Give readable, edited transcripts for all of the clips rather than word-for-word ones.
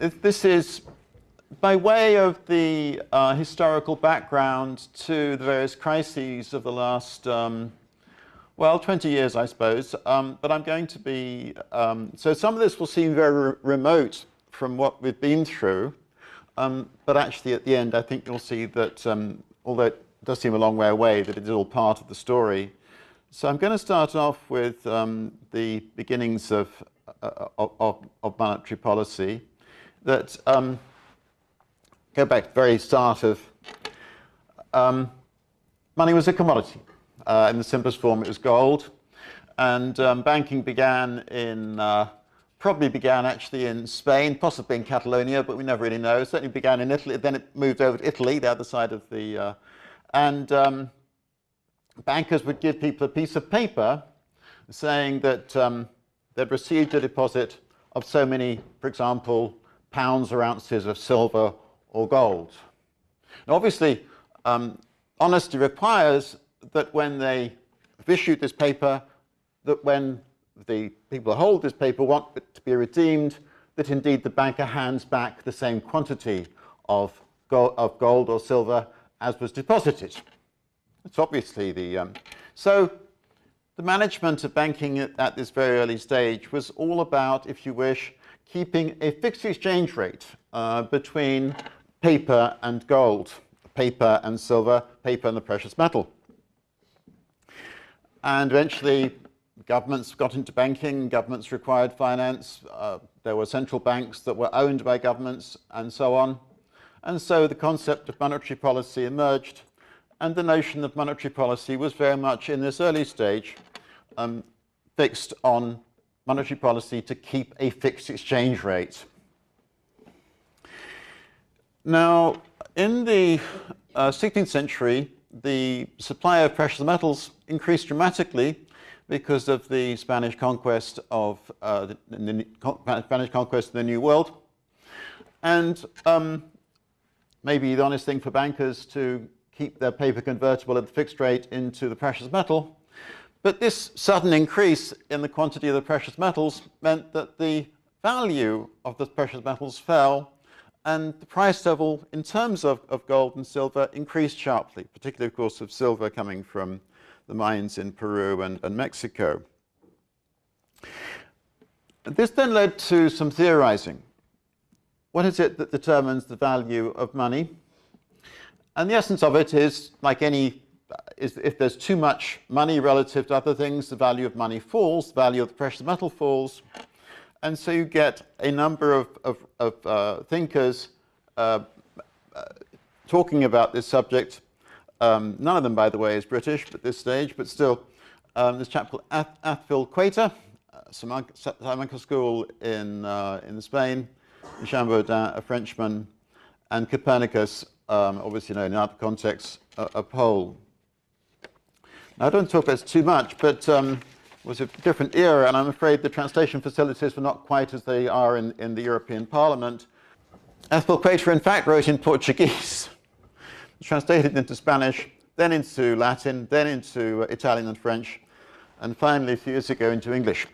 this is by way of the historical background to the various crises of the last, well, 20 years, I suppose. But I'm going to be, so some of this will seem very remote from what we've been through. But actually, at the end, I think you'll see that, although it does seem a long way away, that it is all part of the story. So I'm going to start off with the beginnings of monetary policy that go back to the very start of money was a commodity. In the simplest form, it was gold. And banking began in, probably began actually in Spain, possibly in Catalonia, but we never really know. It certainly began in Italy, then it moved over to Italy, the other side of the, bankers would give people a piece of paper saying that they'd received a deposit of so many, for example, pounds or ounces of silver or gold. Now, obviously, honesty requires that when they have issued this paper, that when the people who hold this paper want it to be redeemed, that indeed the banker hands back the same quantity of gold or silver as was deposited. It's obviously the... So the management of banking at this very early stage was all about, if you wish, keeping a fixed exchange rate between paper and gold, paper and silver, paper and the precious metal. And eventually, governments got into banking, governments required finance, there were central banks that were owned by governments, and so on. And so the concept of monetary policy emerged, and the notion of monetary policy was very much in this early stage fixed on monetary policy to keep a fixed exchange rate. Now, in the 16th century, the supply of precious metals increased dramatically because of the Spanish conquest of the New World, and maybe the honest thing for bankers to keep their paper convertible at the fixed rate into the precious metal. But this sudden increase in the quantity of the precious metals meant that the value of the precious metals fell, and the price level in terms of gold and silver increased sharply, particularly, of course, of silver coming from the mines in Peru and Mexico. This then led to some theorizing. What is it that determines the value of money? And the essence of it is, like any, if there's too much money relative to other things, the value of money falls, the value of the precious metal falls. And so you get a number of thinkers talking about this subject. None of them, by the way, is British at this stage, but still, this chap called Athol Quater, Salamanca School in Spain, Jean Baudin, a Frenchman, and Copernicus, obviously known in other contexts, a Pole. Now, I don't talk about this too much, but it was a different era, and I'm afraid the translation facilities were not quite as they are in the European Parliament. Athol Quater, in fact, wrote in Portuguese, translated into Spanish, then into Latin, then into Italian and French, and finally, a few years ago, into English.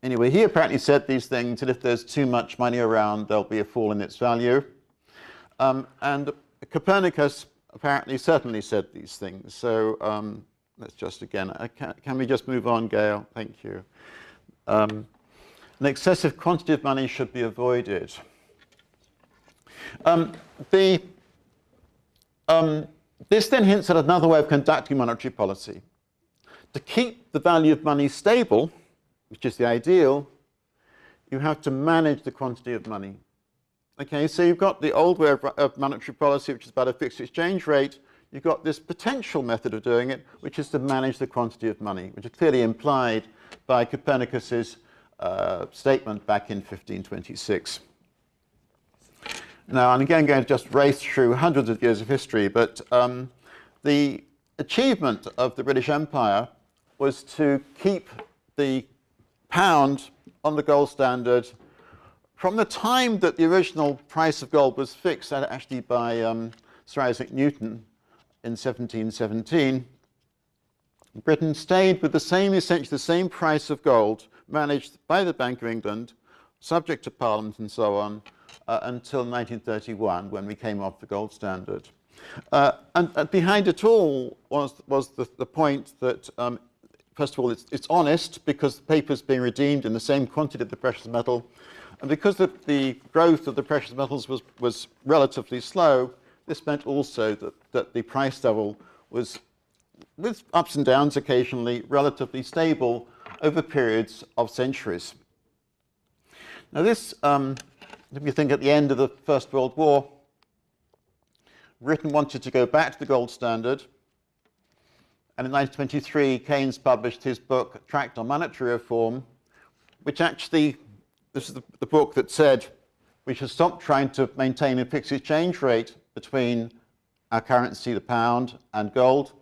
Anyway, he apparently said these things, that if there's too much money around, there'll be a fall in its value. And Copernicus apparently certainly said these things. So let's just, again, can we just move on, Gail? Thank you. An excessive quantity of money should be avoided. This then hints at another way of conducting monetary policy. To keep the value of money stable, which is the ideal, you have to manage the quantity of money. Okay, so you've got the old way of monetary policy, which is about a fixed exchange rate. You've got this potential method of doing it, which is to manage the quantity of money, which is clearly implied by Copernicus's statement back in 1526. Now, I'm again going to just race through hundreds of years of history, but the achievement of the British Empire was to keep the pound on the gold standard from the time that the original price of gold was fixed, actually by Sir Isaac Newton in 1717. Britain stayed with the same, essentially the same price of gold managed by the Bank of England subject to Parliament and so on, until 1931, when we came off the gold standard. And behind it all was the point that, first of all, it's honest because the paper is being redeemed in the same quantity of the precious metal, and because the growth of the precious metals was relatively slow, this meant also that the price level was, with ups and downs occasionally, relatively stable over periods of centuries. Now this, if you think at the end of the First World War, Britain wanted to go back to the gold standard, and in 1923 Keynes published his book, A Tract on Monetary Reform, which actually, this is the book that said we should stop trying to maintain a fixed exchange rate between our currency, the pound, and gold.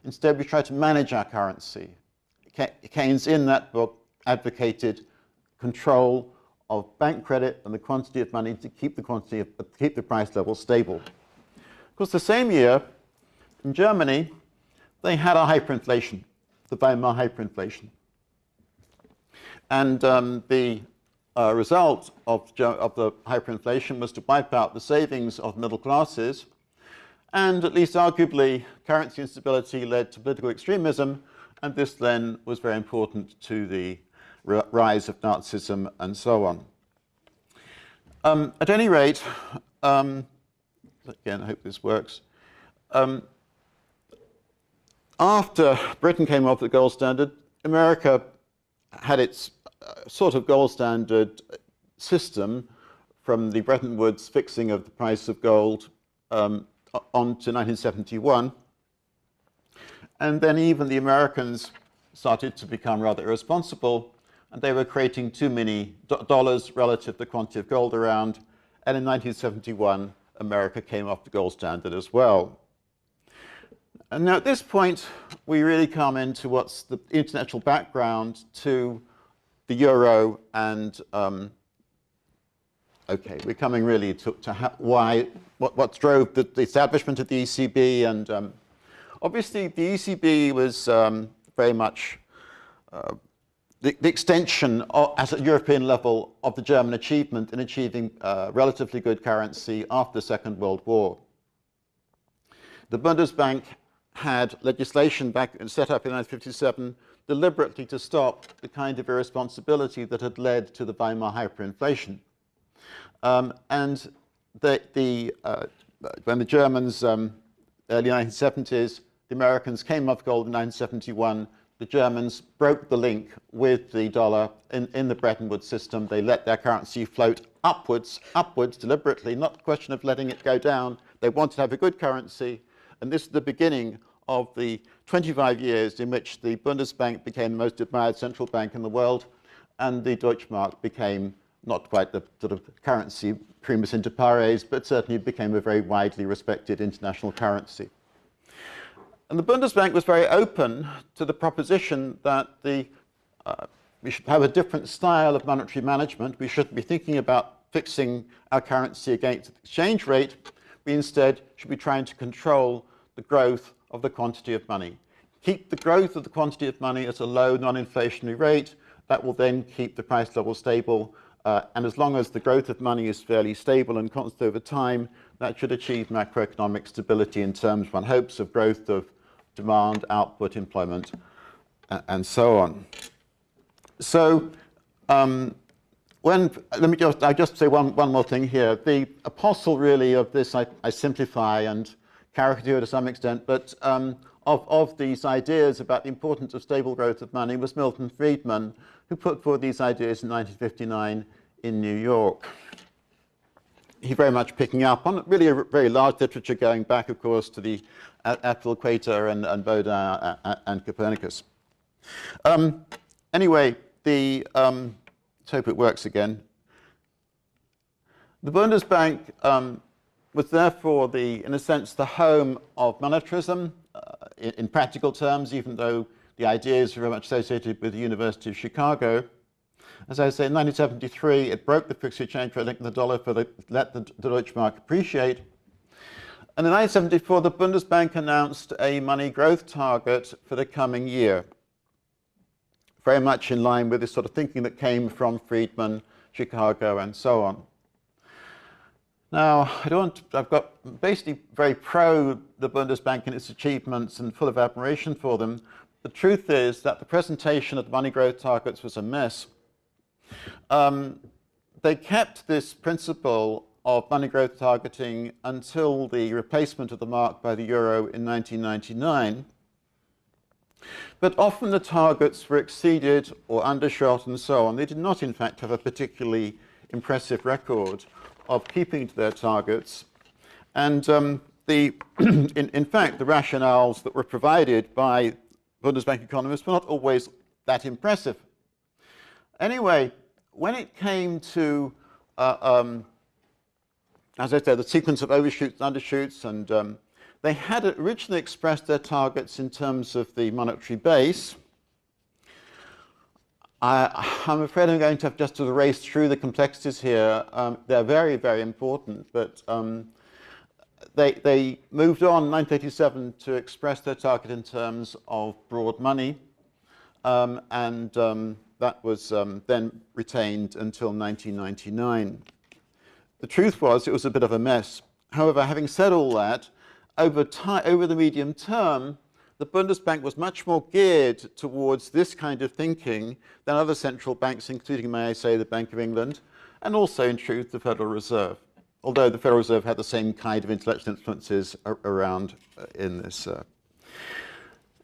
Instead, we try to manage our currency. Keynes, in that book, advocated control of bank credit and the quantity of money to keep the price level stable. Of course, the same year, in Germany, they had a hyperinflation, the Weimar hyperinflation. And the result of the hyperinflation was to wipe out the savings of middle classes, and at least arguably, currency instability led to political extremism, and this then was very important to the rise of Nazism and so on. At any rate, again, I hope this works. After Britain came off the gold standard, America had its sort of gold standard system from the Bretton Woods fixing of the price of gold on to 1971. And then even the Americans started to become rather irresponsible, and they were creating too many dollars relative to the quantity of gold around. And in 1971, America came off the gold standard as well. And now at this point, we really come into what's the international background to the euro, and okay, we're coming really to what drove the establishment of the ECB, and obviously the ECB was very much the extension at a European level of the German achievement in achieving relatively good currency after the Second World War. The Bundesbank had legislation set up in 1957 deliberately to stop the kind of irresponsibility that had led to the Weimar hyperinflation. And when the Germans, early 1970s, the Americans came off gold in 1971, the Germans broke the link with the dollar in the Bretton Woods system. They let their currency float upwards deliberately, not a question of letting it go down. They wanted to have a good currency. And this is the beginning of the 25 years in which the Bundesbank became the most admired central bank in the world, and the Deutschmark became not quite the sort of currency primus inter pares, but certainly became a very widely respected international currency. And the Bundesbank was very open to the proposition that we should have a different style of monetary management. We shouldn't be thinking about fixing our currency against the exchange rate. We instead should be trying to control the growth of the quantity of money. Keep the growth of the quantity of money at a low non-inflationary rate. That will then keep the price level stable. And as long as the growth of money is fairly stable and constant over time, that should achieve macroeconomic stability in terms, one hopes, of growth of demand, output, employment, and so on. So I just say one more thing here. The apostle really of this, I simplify and caricature to some extent, but of these ideas about the importance of stable growth of money was Milton Friedman, who put forward these ideas in 1959 in New York. He very much picking up on really a very large literature going back, of course, to the Theorizing and Baudin and Copernicus. Anyway, let's hope it works again. The Bundesbank was therefore in a sense, the home of monetarism in practical terms, even though the ideas are very much associated with the University of Chicago. As I say, in 1973, it broke the fixed exchange rate link in the dollar let the Deutschmark appreciate. And in 1974, the Bundesbank announced a money growth target for the coming year, very much in line with this sort of thinking that came from Friedman, Chicago, and so on. Now, I've got basically very pro the Bundesbank and its achievements and full of admiration for them. The truth is that the presentation of the money growth targets was a mess. They kept this principle of money growth targeting until the replacement of the mark by the euro in 1999. But often the targets were exceeded or undershot and so on. They did not, in fact, have a particularly impressive record of keeping to their targets. And in fact, the rationales that were provided by Bundesbank economists were not always that impressive. Anyway, when it came to, as I said, the sequence of overshoots and undershoots, and they had originally expressed their targets in terms of the monetary base. I'm afraid I'm going to have just to race through the complexities here. They're very, very important, but they moved on in 1987 to express their target in terms of broad money, and that was then retained until 1999. The truth was, it was a bit of a mess. However, having said all that, over the medium term, the Bundesbank was much more geared towards this kind of thinking than other central banks, including, may I say, the Bank of England, and also, in truth, the Federal Reserve, although the Federal Reserve had the same kind of intellectual influences around in this.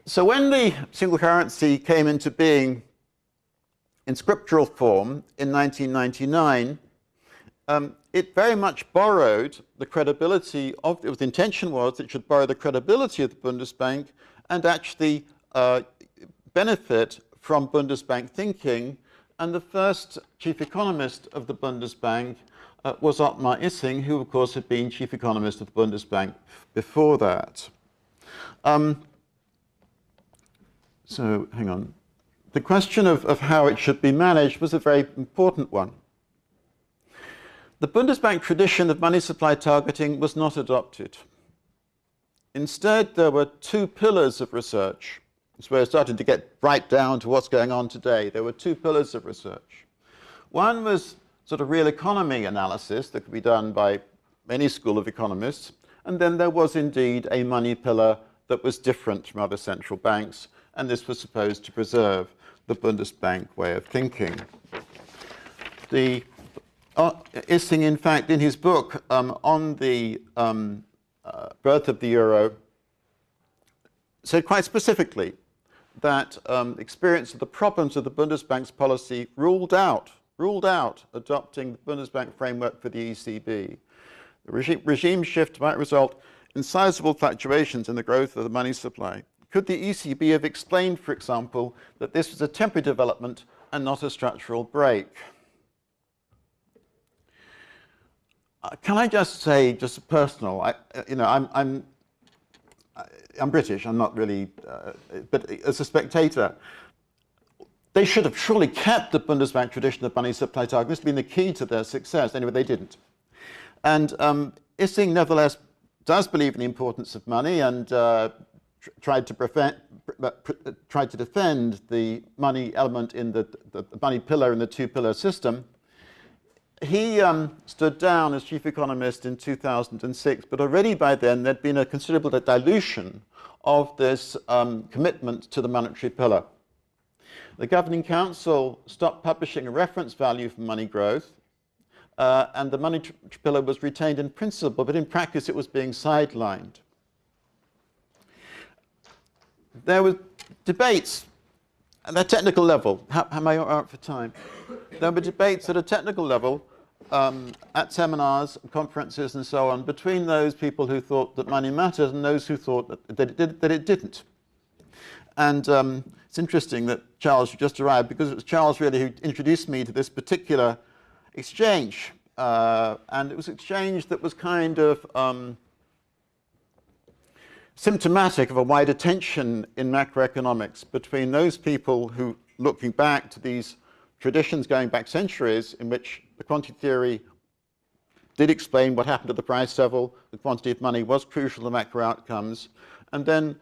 So when the single currency came into being in scriptural form in 1999, it very much borrowed the credibility of, the intention was it should borrow the credibility of the Bundesbank and actually benefit from Bundesbank thinking. And the first chief economist of the Bundesbank was Ottmar Issing, who of course had been chief economist of the Bundesbank before that. So hang on. The question of how it should be managed was a very important one. The Bundesbank tradition of money supply targeting was not adopted. Instead, there were two pillars of research. It's where it started to get right down to what's going on today. There were two pillars of research. One was sort of real economy analysis that could be done by any school of economists. And then there was indeed a money pillar that was different from other central banks. And this was supposed to preserve the Bundesbank way of thinking. Issing, in fact, in his book on the birth of the euro, said quite specifically that experience of the problems of the Bundesbank's policy ruled out adopting the Bundesbank framework for the ECB. The regime shift might result in sizable fluctuations in the growth of the money supply. Could the ECB have explained, for example, that this was a temporary development and not a structural break? Can I just say, just personal, I'm British, I'm not really, but as a spectator, they should have surely kept the Bundesbank tradition of money supply target. This has been the key to their success. Anyway, they didn't. And Issing, nevertheless, does believe in the importance of money and tried to defend the money element in the money pillar in the two-pillar system. He stood down as chief economist in 2006, but already by then there'd been a considerable dilution of this commitment to the monetary pillar. The Governing Council stopped publishing a reference value for money growth, and the monetary pillar was retained in principle, but in practice it was being sidelined. There were debates at a technical level. How am I out for time? There were debates at a technical level at seminars, conferences, and so on, between those people who thought that money mattered and those who thought that it didn't. And it's interesting that Charles just arrived, because it was Charles really who introduced me to this particular exchange. And it was an exchange that was kind of symptomatic of a wider tension in macroeconomics between those people who, looking back to these traditions going back centuries, in which the quantity theory did explain what happened at the price level, the quantity of money was crucial to macro outcomes, and then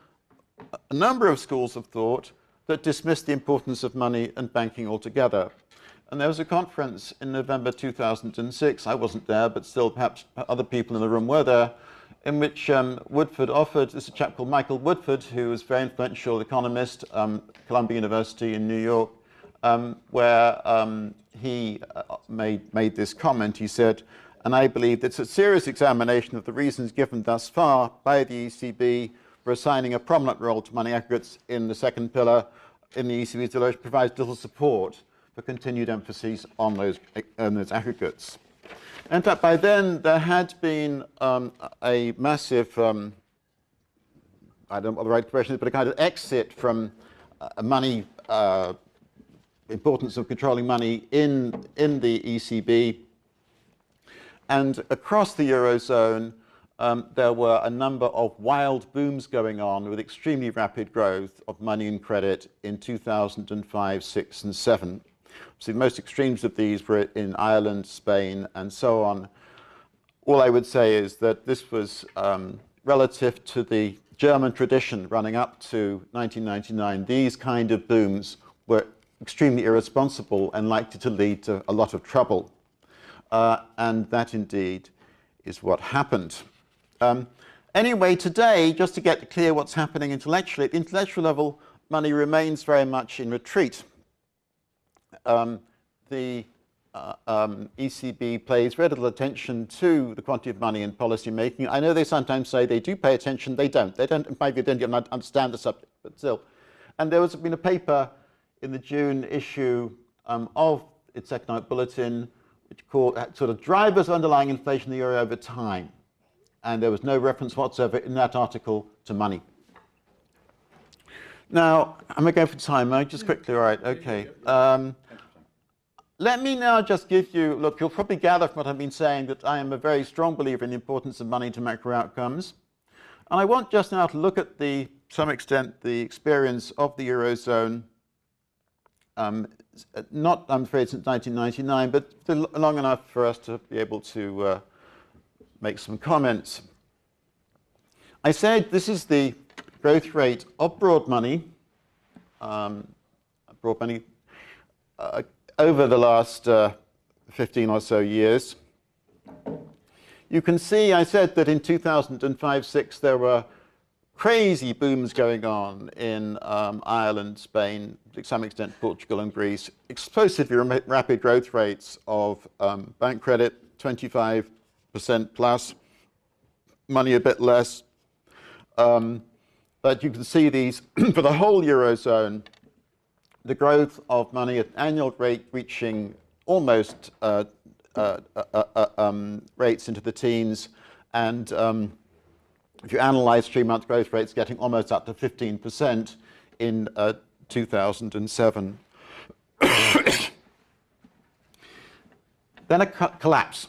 a number of schools of thought that dismissed the importance of money and banking altogether. And there was a conference in November 2006, I wasn't there, but still perhaps other people in the room were there, in which Woodford offered, this is a chap called Michael Woodford, who was a very influential economist, Columbia University in New York, where he made this comment. He said, and I believe it's a serious examination of the reasons given thus far by the ECB for assigning a prominent role to money aggregates in the second pillar in the ECB's delusion provides little support for continued emphasis on those aggregates. In fact, by then, there had been a massive, I don't know what the right expression is, but a kind of exit from money, importance of controlling money in the ECB. And across the Eurozone, there were a number of wild booms going on with extremely rapid growth of money and credit in 2005, 6, and 7. So the most extremes of these were in Ireland, Spain, and so on. All I would say is that this was relative to the German tradition running up to 1999. These kind of booms were extremely irresponsible and likely to lead to a lot of trouble. And that indeed is what happened. Anyway, today, just to get clear what's happening intellectually, at the intellectual level, money remains very much in retreat. The ECB pays very little attention to the quantity of money in policy making. I know they sometimes say they do pay attention, they don't. They don't, in my view, they don't even understand the subject, but still. And there has been a paper in the June issue of its economic bulletin, which called sort of drivers of underlying inflation in the euro over time. And there was no reference whatsoever in that article to money. Now, I'm going to go for time. Just quickly, all right, okay. Let me now just give you, look, you'll probably gather from what I've been saying that I am a very strong believer in the importance of money to macro outcomes. And I want just now to look at to some extent, the experience of the Eurozone, not, I'm afraid, since 1999, but long enough for us to be able to make some comments. I said this is the growth rate of broad money over the last 15 or so years. You can see, I said that in 2005-06 there were crazy booms going on in Ireland, Spain, to some extent Portugal and Greece, explosively rapid growth rates of bank credit, 25% plus, money a bit less. But you can see these, for the whole Eurozone, the growth of money at annual rate reaching almost rates into the teens, and if you analyze 3-month growth rates, getting almost up to 15% in 2007. Then a collapse.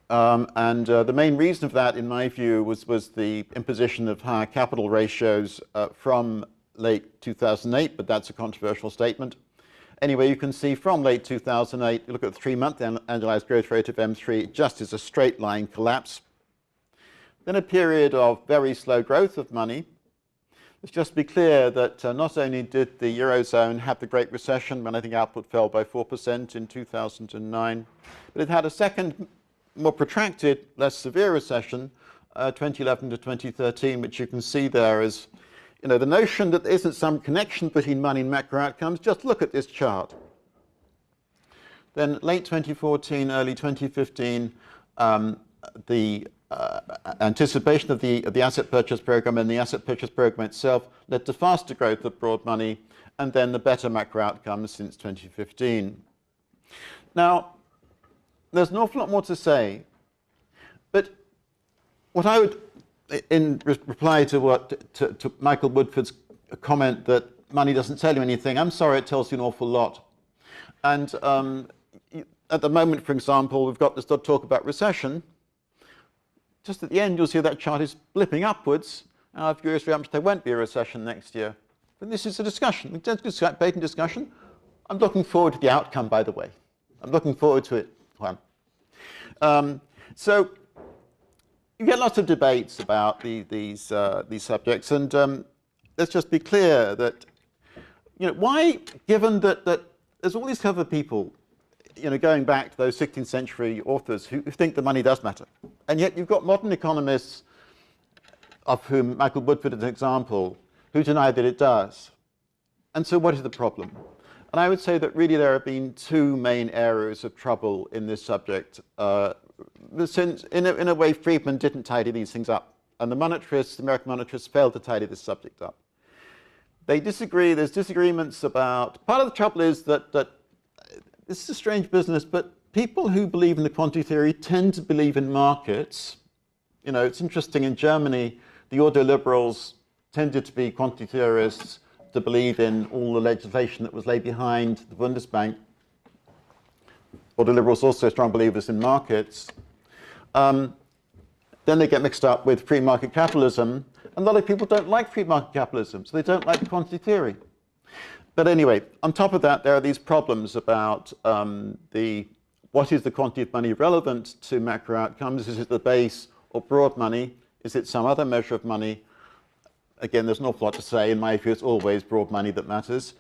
The main reason for that, in my view, was the imposition of higher capital ratios from late 2008, but that's a controversial statement. Anyway, you can see from late 2008, you look at the 3-month annualized growth rate of M3, just as a straight line collapse. Then a period of very slow growth of money. Let's just be clear that not only did the Eurozone have the Great Recession, when I think output fell by 4% in 2009, but it had a second, more protracted, less severe recession, 2011 to 2013, which you can see there as, you know, the notion that there isn't some connection between money and macro outcomes, just look at this chart. Then late 2014, early 2015, the anticipation of the asset purchase program and the asset purchase program itself led to faster growth of broad money, and then the better macro outcomes since 2015. Now, there's an awful lot more to say, but what I would, in reply to to Michael Woodford's comment that money doesn't tell you anything, I'm sorry, it tells you an awful lot. And at the moment, for example, we've got this talk about recession. Just at the end, you'll see that chart is blipping upwards. And I'm curious how much there won't be a recession next year. But this is a discussion, a debate and discussion. I'm looking forward to the outcome, by the way. I'm looking forward to it. So you get lots of debates about these subjects, and let's just be clear that, you know, why, given that there's all these clever people, going back to those 16th century authors who think the money does matter. And yet you've got modern economists, of whom Michael Woodford is an example, who deny that it does. And so what is the problem? And I would say that really there have been two main areas of trouble in this subject. Since, in a way, Friedman didn't tidy these things up. And the American monetarists failed to tidy this subject up. They disagree, there's disagreements about, part of the trouble is that this is a strange business, but people who believe in the quantity theory tend to believe in markets. It's interesting, in Germany, the ordo-liberals tended to be quantity theorists, to believe in all the legislation that was laid behind the Bundesbank. Ordo-liberals also strong believers in markets. Then they get mixed up with free market capitalism. And a lot of people don't like free market capitalism, so they don't like the quantity theory. But anyway, on top of that, there are these problems about what is the quantity of money relevant to macro outcomes? Is it the base or broad money? Is it some other measure of money? Again, there's an awful lot to say. In my view, it's always broad money that matters.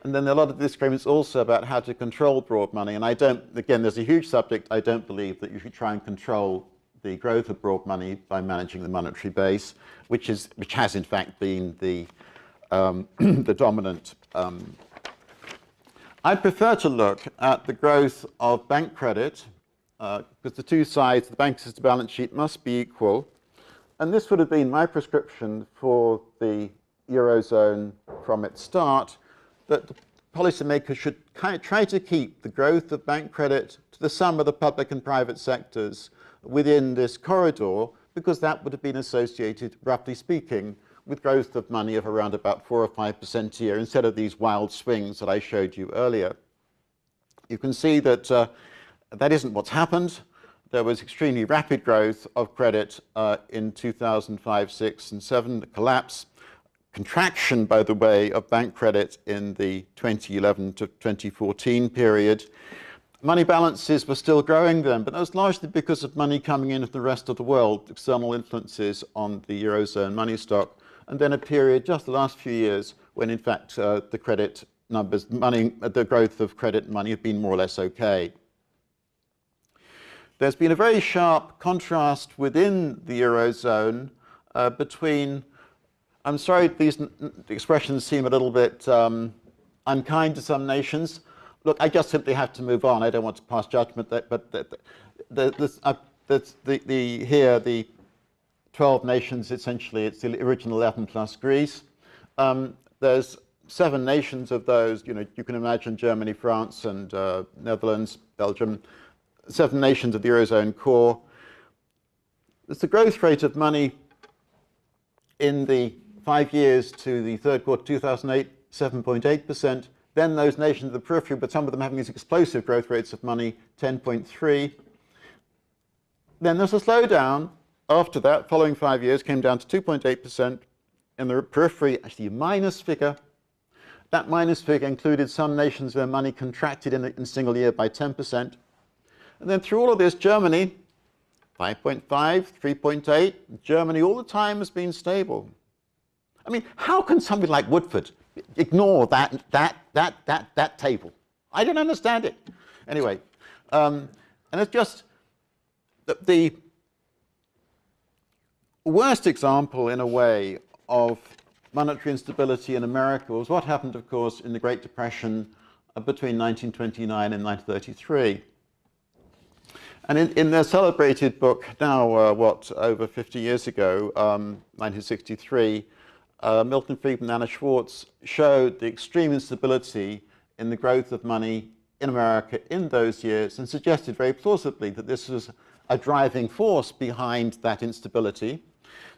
And then there are a lot of disagreements also about how to control broad money. And again, there's a huge subject. I don't believe that you should try and control the growth of broad money by managing the monetary base, which has in fact been the dominant. I'd prefer to look at the growth of bank credit, because the two sides of the bank system balance sheet must be equal. And this would have been my prescription for the Eurozone from its start, that the policymakers should try to keep the growth of bank credit to the sum of the public and private sectors within this corridor, because that would have been associated, roughly speaking, with growth of money of around about 4 or 5% a year, instead of these wild swings that I showed you earlier. You can see that that isn't what's happened. There was extremely rapid growth of credit in 2005, 6, and 7, the collapse. Contraction, by the way, of bank credit in the 2011 to 2014 period. Money balances were still growing then, but that was largely because of money coming in from the rest of the world, external influences on the Eurozone money stock, and then a period, just the last few years, when in fact the credit numbers, the growth of credit and money have been more or less okay. There's been a very sharp contrast within the Eurozone between, I'm sorry, these expressions seem a little bit unkind to some nations. Look, I just simply have to move on. I don't want to pass judgment, but here the 12 nations, essentially, it's the original 11 plus Greece. There's 7 nations of those, you can imagine Germany, France, and Netherlands, Belgium, 7 nations of the Eurozone core. There's the growth rate of money in the 5 years to the third quarter 2008, 7.8%. Then those nations of the periphery, but some of them having these explosive growth rates of money, 10.3. Then there's a slowdown after that, following 5 years, came down to 2.8%. In the periphery, actually a minus figure. That minus figure included some nations where money contracted in a single year by 10%. And then through all of this, Germany, 5.5, 3.8. Germany all the time has been stable. I mean, how can somebody like Woodford ignore that table? I don't understand it. Anyway, and it's just the worst example, in a way, of monetary instability in America was what happened, of course, in the Great Depression between 1929 and 1933. And in their celebrated book, now, over 50 years ago, 1963, Milton Friedman and Anna Schwartz showed the extreme instability in the growth of money in America in those years, and suggested very plausibly that this was a driving force behind that instability.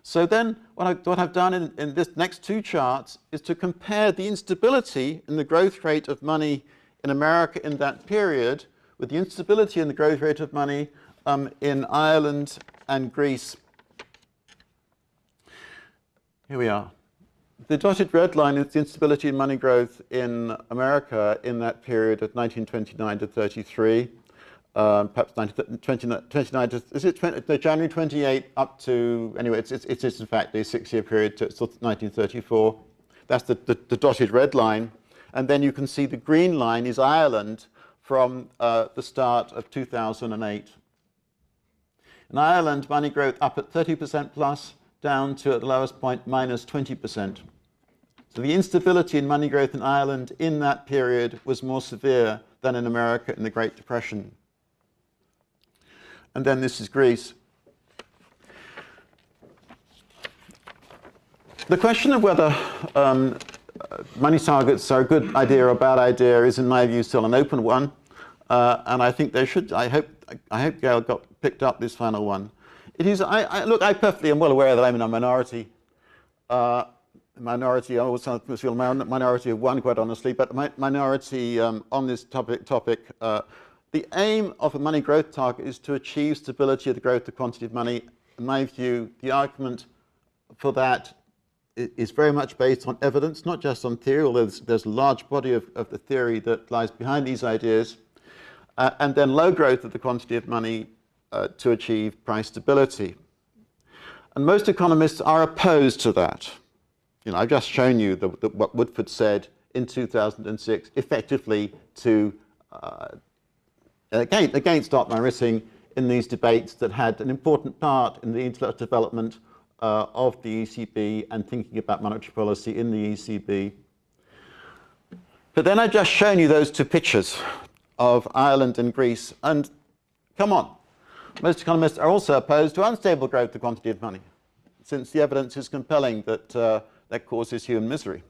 So then what I've done in this next 2 charts is to compare the instability in the growth rate of money in America in that period with the instability in the growth rate of money in Ireland and Greece. Here we are. The dotted red line is the instability in money growth in America in that period of 1929 to 33. Perhaps 29 to, is it 20, no, January 28 up to, anyway, it's in fact a 6-year period to 1934. That's the dotted red line. And then you can see the green line is Ireland from the start of 2008. In Ireland, money growth up at 30% plus, down to, at the lowest point, minus 20%. So the instability in money growth in Ireland in that period was more severe than in America in the Great Depression. And then this is Greece. The question of whether money targets are a good idea or a bad idea is, in my view, still an open one. And I think they should. I hope Gail picked up this final one. It is. Look, I perfectly am well aware that I'm in a minority. Minority. I always feel minority of one, quite honestly, but minority on this topic. The aim of a money growth target is to achieve stability of the growth of quantity of money. In my view, the argument for that is very much based on evidence, not just on theory, although there's a large body of the theory that lies behind these ideas, and then low growth of the quantity of money to achieve price stability. And most economists are opposed to that. You know, I've just shown you what Woodford said in 2006, effectively to against Ottmar Ritting in these debates that had an important part in the intellectual development of the ECB and thinking about monetary policy in the ECB. But then I've just shown you those two pictures of Ireland and Greece, and come on, most economists are also opposed to unstable growth of the quantity of money, since the evidence is compelling that that causes human misery.